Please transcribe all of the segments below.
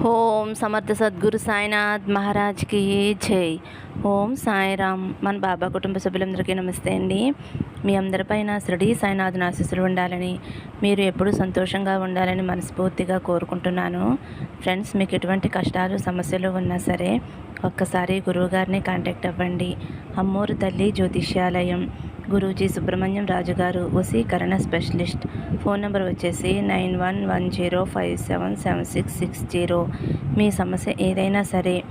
ఓం సమర్థ సద్గురు సాయినాథ్ మహారాజ్కి జై. ఓం సాయిరామ్. మన బాబా కుటుంబ సభ్యులందరికీ నమస్తే అండి. మీ అందరిపైన శ్రీ సాయినాథ్ ఆశీస్సులు ఉండాలని, మీరు ఎప్పుడూ సంతోషంగా ఉండాలని మనస్ఫూర్తిగా కోరుకుంటున్నాను. ఫ్రెండ్స్, మీకు ఎటువంటి కష్టాలు సమస్యలు ఉన్నా సరే ఒక్కసారి గురువుగారిని కాంటాక్ట్ అవ్వండి. అమ్మోరు తల్లి జ్యోతిష్యాలయం, గురూజీ సుబ్రహ్మణ్యం రాజు గారు, వశీకరణ స్పెషలిస్ట్. ఫోన్ నెంబర్ వచ్చేసి 9110577660. మీ సమస్య ఏదైనా సరే,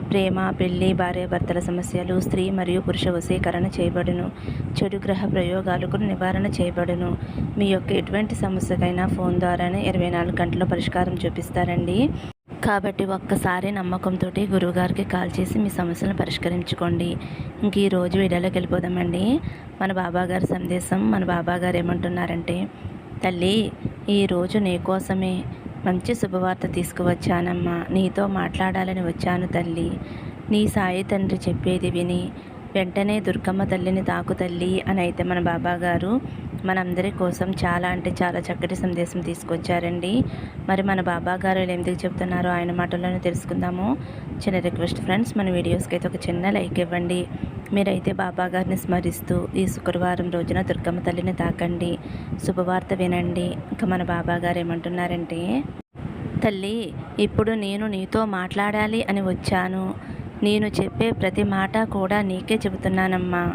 ప్రేమ, పెళ్లి, భార్యాభర్తల సమస్యలు, స్త్రీ మరియు పురుష వశీకరణ చేయబడును. చెడు గ్రహ ప్రయోగాలకు నివారణ చేయబడును. మీ యొక్క ఎటువంటి సమస్యకైనా ఫోన్ ద్వారానే 24 గంటల పరిష్కారం చూపిస్తారండి. కాబట్టి ఒక్కసారి నమ్మకంతో గురువుగారికి కాల్ చేసి మీ సమస్యలను పరిష్కరించుకోండి. ఇంక ఈరోజు వీడియోలోకి వెళ్ళిపోదామండి. మన బాబాగారి సందేశం. మన బాబాగారు ఏమంటున్నారంటే, తల్లి, ఈరోజు నీకోసమే మంచి శుభవార్త తీసుకువచ్చానమ్మా. నీతో మాట్లాడాలని వచ్చాను తల్లి. నీ సాయి తండ్రి చెప్పేది విని వెంటనే దుర్గమ్మ తల్లిని తాకు తల్లి అని అయితే మన బాబాగారు మనందరి కోసం చాలా అంటే చాలా చక్కటి సందేశం తీసుకొచ్చారండి. మరి మన బాబాగారు ఎందుకు చెప్తున్నారో ఆయన మాటల్లోనే తెలుసుకుందాము. చిన్న రిక్వెస్ట్ ఫ్రెండ్స్, మన వీడియోస్కి అయితే ఒక చిన్న లైక్ ఇవ్వండి. మీరైతే బాబాగారిని స్మరిస్తూ ఈ శుక్రవారం రోజున దుర్గమ్మ తల్లిని తాకండి, శుభవార్త వినండి. ఇంకా మన బాబాగారు ఏమంటున్నారంటే, తల్లి, ఇప్పుడు నేను నీతో మాట్లాడాలి అని వచ్చాను. నేను చెప్పే ప్రతి మాట కూడా నీకే చెబుతున్నానమ్మా.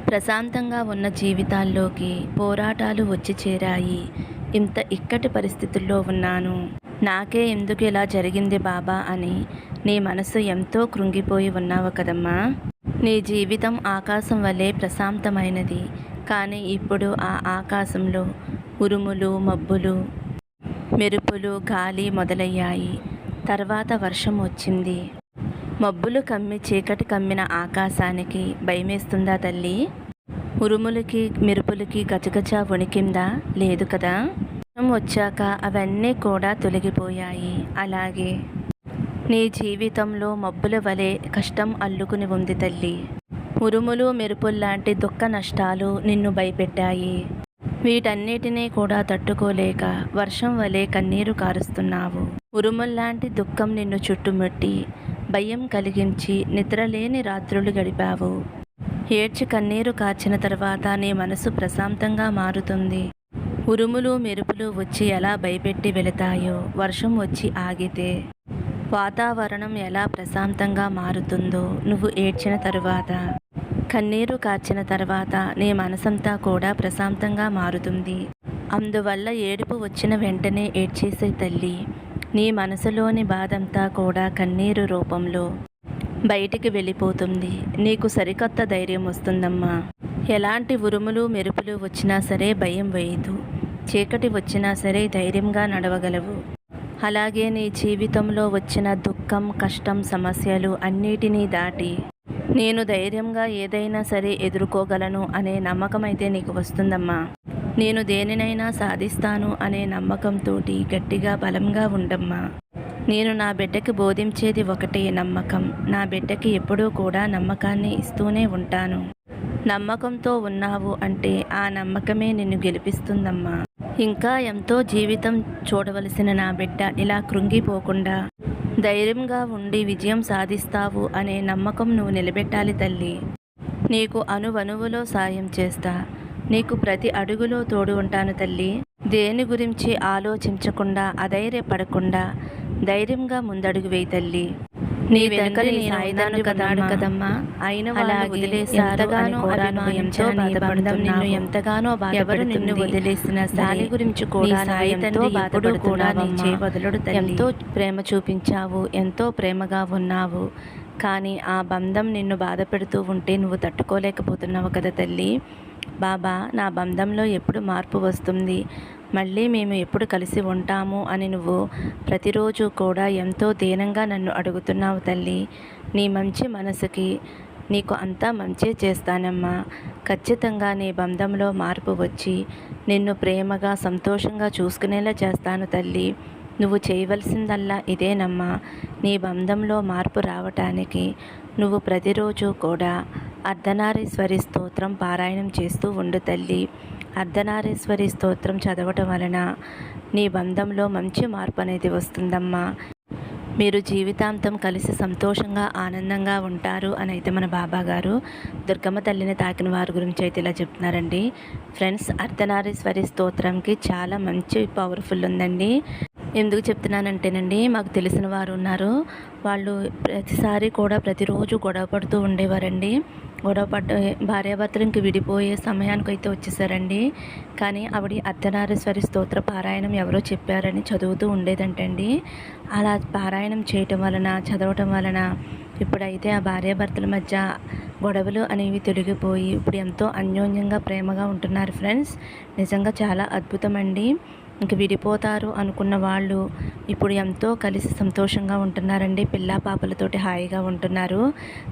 ప్రశాంతంగా ఉన్న జీవితాల్లోకి పోరాటాలు వచ్చి చేరాయి. ఇంత ఇక్కటి పరిస్థితుల్లో ఉన్నాను. నాకే ఎందుకు ఇలా జరిగింది బాబా అని నీ మనసు ఎంతో కృంగిపోయి ఉన్నావు కదమ్మా. నీ జీవితం ఆకాశం వలె ప్రశాంతమైనది. కానీ ఇప్పుడు ఆ ఆకాశంలో ఉరుములు, మబ్బులు, మెరుపులు, గాలి మొదలయ్యాయి. తర్వాత వర్షం వచ్చింది. మబ్బులు కమ్మి చీకటి కమ్మిన ఆకాశానికి భయమేస్తుందా తల్లి? ఉరుములకి, మెరుపులకి గజగజ వణికిందా? లేదు కదా. వర్షం వచ్చాక అవన్నీ కూడా తొలగిపోయాయి. అలాగే నీ జీవితంలో మబ్బుల వలె కష్టం అల్లుకుని ఉంది తల్లి. ఉరుములు, మెరుపుల్లాంటి దుఃఖ నష్టాలు నిన్ను భయపెట్టాయి. వీటన్నిటినీ కూడా తట్టుకోలేక వర్షం వలె కన్నీరు కారుస్తున్నావు. ఉరుముల్లాంటి దుఃఖం నిన్ను చుట్టుముట్టి భయం కలిగించి నిద్రలేని రాత్రులు గడిపావు. ఏడ్చి కన్నీరు కార్చిన తర్వాత నీ మనసు ప్రశాంతంగా మారుతుంది. ఉరుములు, మెరుపులు వచ్చి ఎలా భయపెట్టి వెళతాయో, వర్షం వచ్చి ఆగితే వాతావరణం ఎలా ప్రశాంతంగా మారుతుందో, నువ్వు ఏడ్చిన తరువాత, కన్నీరు కార్చిన తర్వాత నీ మనసంతా కూడా ప్రశాంతంగా మారుతుంది. అందువల్ల ఏడుపు వచ్చిన వెంటనే ఏడ్చేసే తల్లి, నీ మనసులోని బాధంతా కూడా కన్నీరు రూపంలో బయటికి వెళ్ళిపోతుంది. నీకు సరికొత్త ధైర్యం వస్తుందమ్మా. ఎలాంటి ఉరుములు, మెరుపులు వచ్చినా సరే భయం వేయదు. చీకటి వచ్చినా సరే ధైర్యంగా నడవగలవు. అలాగే నీ జీవితంలో వచ్చిన దుఃఖం, కష్టం, సమస్యలు అన్నిటినీ దాటి నేను ధైర్యంగా ఏదైనా సరే ఎదుర్కోగలను అనే నమ్మకం అయితే నీకు వస్తుందమ్మా. నేను దేనినైనా సాధిస్తాను అనే నమ్మకంతో గట్టిగా బలంగా ఉండమ్మా. నేను నా బిడ్డకి బోధించేది ఒకటే నమ్మకం. నా బిడ్డకి ఎప్పుడూ కూడా నమ్మకాన్ని ఇస్తూనే ఉంటాను. నమ్మకంతో ఉన్నావు అంటే ఆ నమ్మకమే నిన్ను గెలిపిస్తుందమ్మా. ఇంకా ఎంతో జీవితం చూడవలసిన నా బిడ్డ ఇలా కృంగిపోకుండా ధైర్యంగా ఉండి విజయం సాధిస్తావు అనే నమ్మకం నువ్వు నిలబెట్టాలి తల్లి. నీకు అణువణువులో సాయం చేస్తా. నీకు ప్రతి అడుగులో తోడు ఉంటాను తల్లి. దేని గురించి ఆలోచించకుండా, అధైర్యపడకుండా ధైర్యంగా ముందడుగు వేయి తల్లి. నీ వెనుకని సాయిదాను కదమ్మా. అయిన ఎంతగానో బాధపడు నిన్ను వదిలేసిన దాని గురించి కూడా సాయితంతో బాధపడు కూడా నీ చేయవదలడు. ఎంతో ప్రేమ చూపించావు, ఎంతో ప్రేమగా ఉన్నావు. కానీ ఆ బంధం నిన్ను బాధ పెడుతూ ఉంటే నువ్వు తట్టుకోలేకపోతున్నావు కదా తల్లి. బాబా, నా బంధంలో ఎప్పుడు మార్పు వస్తుంది, మళ్ళీ మేము ఎప్పుడు కలిసి ఉంటాము అని నువ్వు ప్రతిరోజు కూడా ఎంతో దీనంగా నన్ను అడుగుతున్నావు తల్లి. నీ మంచి మనసుకి నీకు అంతా మంచి చేస్తానమ్మా. ఖచ్చితంగా నీ బంధంలో మార్పు వచ్చి నిన్ను ప్రేమగా, సంతోషంగా చూసుకునేలా చేస్తాను తల్లి. నువ్వు చేయవలసిందల్లా ఇదేనమ్మా. నీ బంధంలో మార్పు రావటానికి నువ్వు ప్రతిరోజు కూడా అర్ధనారీశ్వరి స్తోత్రం పారాయణం చేస్తూ ఉండు తల్లి. అర్ధనారీశ్వరి స్తోత్రం చదవటం వలన నీ బంధంలో మంచి మార్పు అనేది వస్తుందమ్మా. మీరు జీవితాంతం కలిసి సంతోషంగా ఆనందంగా ఉంటారు అని అయితే మన బాబా గారు దుర్గమ్మ తల్లిని తాకిన వారి గురించి అయితే ఇలా చెప్తున్నారండి. ఫ్రెండ్స్, అర్ధనారీశ్వరి స్తోత్రంకి చాలా మంచి పవర్ఫుల్ ఉందండి. ఎందుకు చెప్తున్నానంటేనండి, మాకు తెలిసిన వారు ఉన్నారు. వాళ్ళు ప్రతిసారి కూడా ప్రతిరోజు గొడవ పడుతూ ఉండేవారండి. గొడవ పడ్డ భార్యాభర్తలు ఇంక విడిపోయే సమయానికైతే వచ్చేసారండి. కానీ ఆవిడ అర్ధనారీశ్వరి స్తోత్ర పారాయణం ఎవరో చెప్పారని చదువుతూ ఉండేదంటండి. అలా పారాయణం చేయటం వలన, చదవటం వలన ఇప్పుడైతే ఆ భార్యాభర్తల మధ్య గొడవలు అనేవి తొలగిపోయి ఇప్పుడు ఎంతో అన్యోన్యంగా ప్రేమగా ఉంటున్నారు ఫ్రెండ్స్. నిజంగా చాలా అద్భుతం అండి. ఇంక విడిపోతారు అనుకున్న వాళ్ళు ఇప్పుడు ఎంతో కలిసి సంతోషంగా ఉంటున్నారండి. పిల్లా పాపలతోటి హాయిగా ఉంటున్నారు.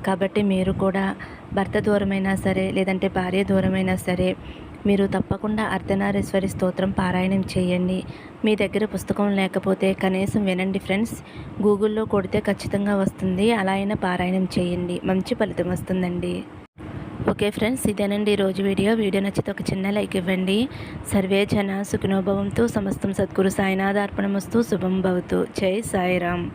కాబట్టి మీరు కూడా భర్త దూరమైనా సరే, లేదంటే భార్య దూరమైనా సరే, మీరు తప్పకుండా అర్ధనారీశ్వరి స్తోత్రం పారాయణం చేయండి. మీ దగ్గర పుస్తకం లేకపోతే కనీసం వినండి ఫ్రెండ్స్. గూగుల్లో కొడితే ఖచ్చితంగా వస్తుంది. అలా అయినా పారాయణం చేయండి, మంచి ఫలితం వస్తుందండి. ఓకే ఫ్రెండ్స్, ఇదేనండి ఈరోజు వీడియో నచ్చితే ఒక చిన్న లైక్ ఇవ్వండి. సర్వే జన సుఖినో భవంతు. సమస్తం సద్గురు సాయినాథార్పణమస్తు. శుభం భవతు. జై సాయిరామ్.